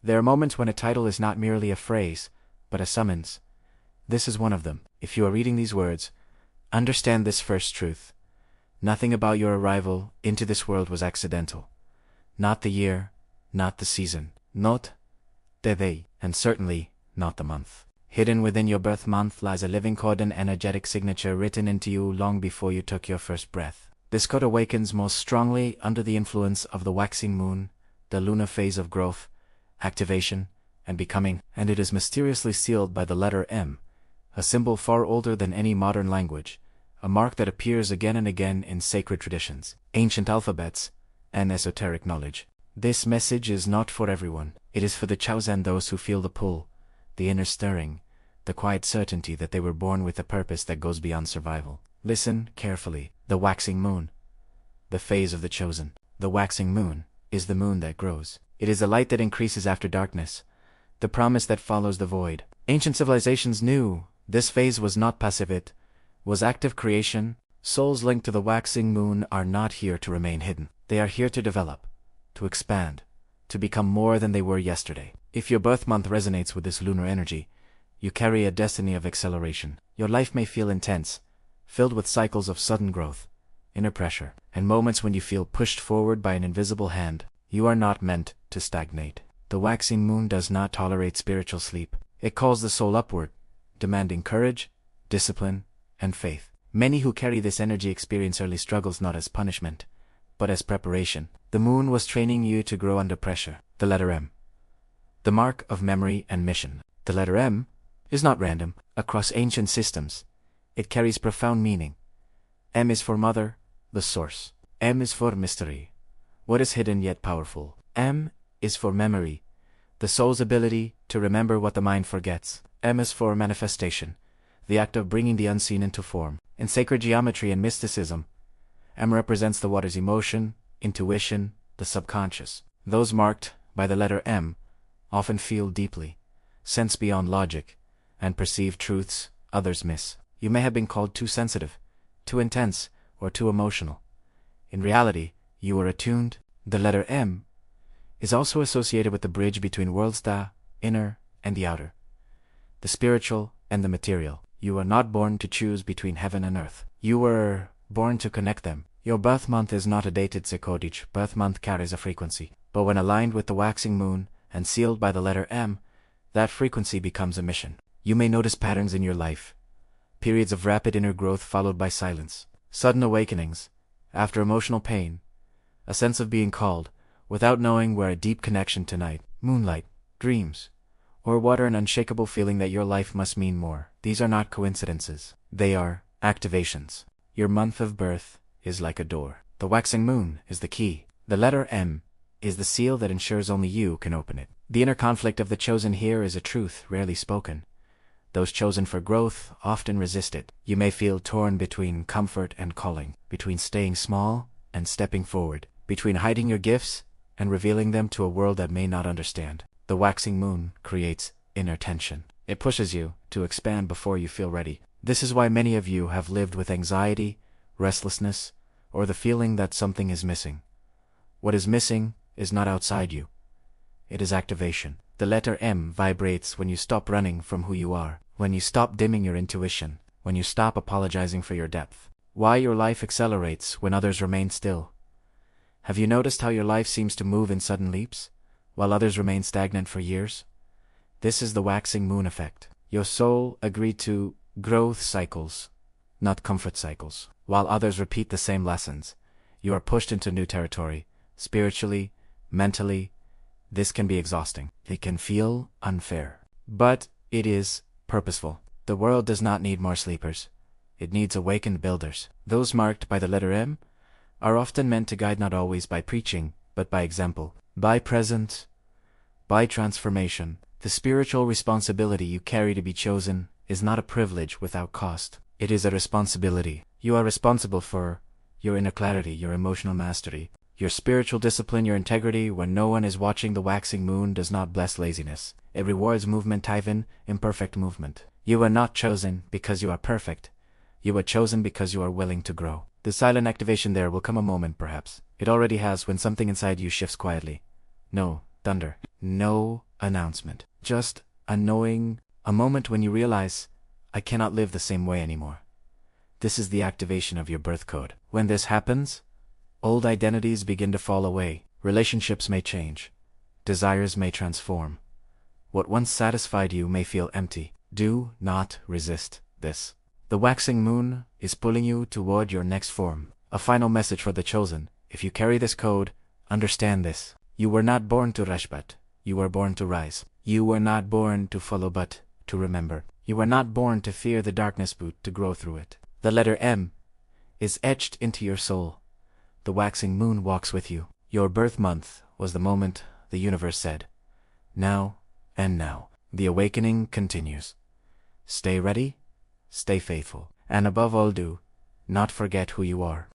There are moments when a title is not merely a phrase, but a summons. This is one of them. If you are reading these words, understand this first truth. Nothing about your arrival into this world was accidental. Not the year, not the season, not the day, and certainly not the month. Hidden within your birth month lies a living code and energetic signature written into you long before you took your first breath. This code awakens most strongly under the influence of the waxing moon, the lunar phase of growth, activation, and becoming, and it is mysteriously sealed by the letter M, a symbol far older than any modern language, a mark that appears again and again in sacred traditions, ancient alphabets, and esoteric knowledge. This message is not for everyone. It is for the chosen, those who feel the pull, the inner stirring, the quiet certainty that they were born with a purpose that goes beyond survival. Listen carefully. The waxing moon. The phase of the chosen. The waxing moon is the moon that grows. It is a light that increases after darkness, the promise that follows the void. Ancient civilizations knew this phase was not passive, it was active creation. Souls linked to the waxing moon are not here to remain hidden. They are here to develop, to expand, to become more than they were yesterday. If your birth month resonates with this lunar energy, you carry a destiny of acceleration. Your life may feel intense, filled with cycles of sudden growth, inner pressure, and moments when you feel pushed forward by an invisible hand. You are not meant to stagnate. The waxing moon does not tolerate spiritual sleep. It calls the soul upward, demanding courage, discipline, and faith. Many who carry this energy experience early struggles not as punishment, but as preparation. The moon was training you to grow under pressure. The letter M. The mark of memory and mission. The letter M is not random. Across ancient systems, it carries profound meaning. M is for mother, the source. M is for mystery, what is hidden yet powerful. M is for memory, the soul's ability to remember what the mind forgets. M is for manifestation, the act of bringing the unseen into form. In sacred geometry and mysticism, M represents the water's emotion, intuition, the subconscious. Those marked by the letter M often feel deeply, sense beyond logic, and perceive truths others miss. You may have been called too sensitive, too intense, or too emotional. In reality, you are attuned. The letter M is also associated with the bridge between worlds, the inner and the outer, the spiritual and the material. You are not born to choose between heaven and earth. You were born to connect them. Your birth month is not a dated code. Each birth month carries a frequency, but when aligned with the waxing moon and sealed by the letter M, that frequency becomes a mission. You may notice patterns in your life, periods of rapid inner growth followed by silence, sudden awakenings, after emotional pain, a sense of being called, without knowing where, a deep connection to night, moonlight, dreams, or water, an unshakable feeling that your life must mean more. These are not coincidences. They are activations. Your month of birth is like a door. The waxing moon is the key. The letter M is the seal that ensures only you can open it. The inner conflict of the chosen here is a truth rarely spoken. Those chosen for growth often resist it. You may feel torn between comfort and calling, between staying small and stepping forward, between hiding your gifts and revealing them to a world that may not understand. The waxing moon creates inner tension. It pushes you to expand before you feel ready. This is why many of you have lived with anxiety, restlessness, or the feeling that something is missing. What is missing is not outside you. It is activation. The letter M vibrates when you stop running from who you are, when you stop dimming your intuition, when you stop apologizing for your depth. Why your life accelerates when others remain still. Have you noticed how your life seems to move in sudden leaps, while others remain stagnant for years? This is the waxing moon effect. Your soul agreed to growth cycles, not comfort cycles. While others repeat the same lessons, you are pushed into new territory, spiritually, mentally. This can be exhausting. It can feel unfair. But it is purposeful. The world does not need more sleepers. It needs awakened builders. Those marked by the letter M are often meant to guide, not always by preaching, but by example, by presence, by transformation. The spiritual responsibility you carry to be chosen is not a privilege without cost. It is a responsibility. You are responsible for your inner clarity, your emotional mastery, your spiritual discipline, your integrity. When no one is watching, the waxing moon does not bless laziness. It rewards movement, even imperfect movement. You are not chosen because you are perfect. You are chosen because you are willing to grow. The silent activation, there will come a moment, perhaps it already has, when something inside you shifts quietly. No thunder, no announcement. Just a knowing, a moment when you realize, I cannot live the same way anymore. This is the activation of your birth code. When this happens, old identities begin to fall away, relationships may change, desires may transform. What once satisfied you may feel empty. Do not resist this. The waxing moon is pulling you toward your next form. A final message for the chosen. If you carry this code, understand this. You were not born to rush, but you were born to rise. You were not born to follow, but to remember. You were not born to fear the darkness, but to grow through it. The letter M is etched into your soul. The waxing moon walks with you. Your birth month was the moment the universe said, now and now. The awakening continues. Stay ready, stay faithful, and above all do not forget who you are.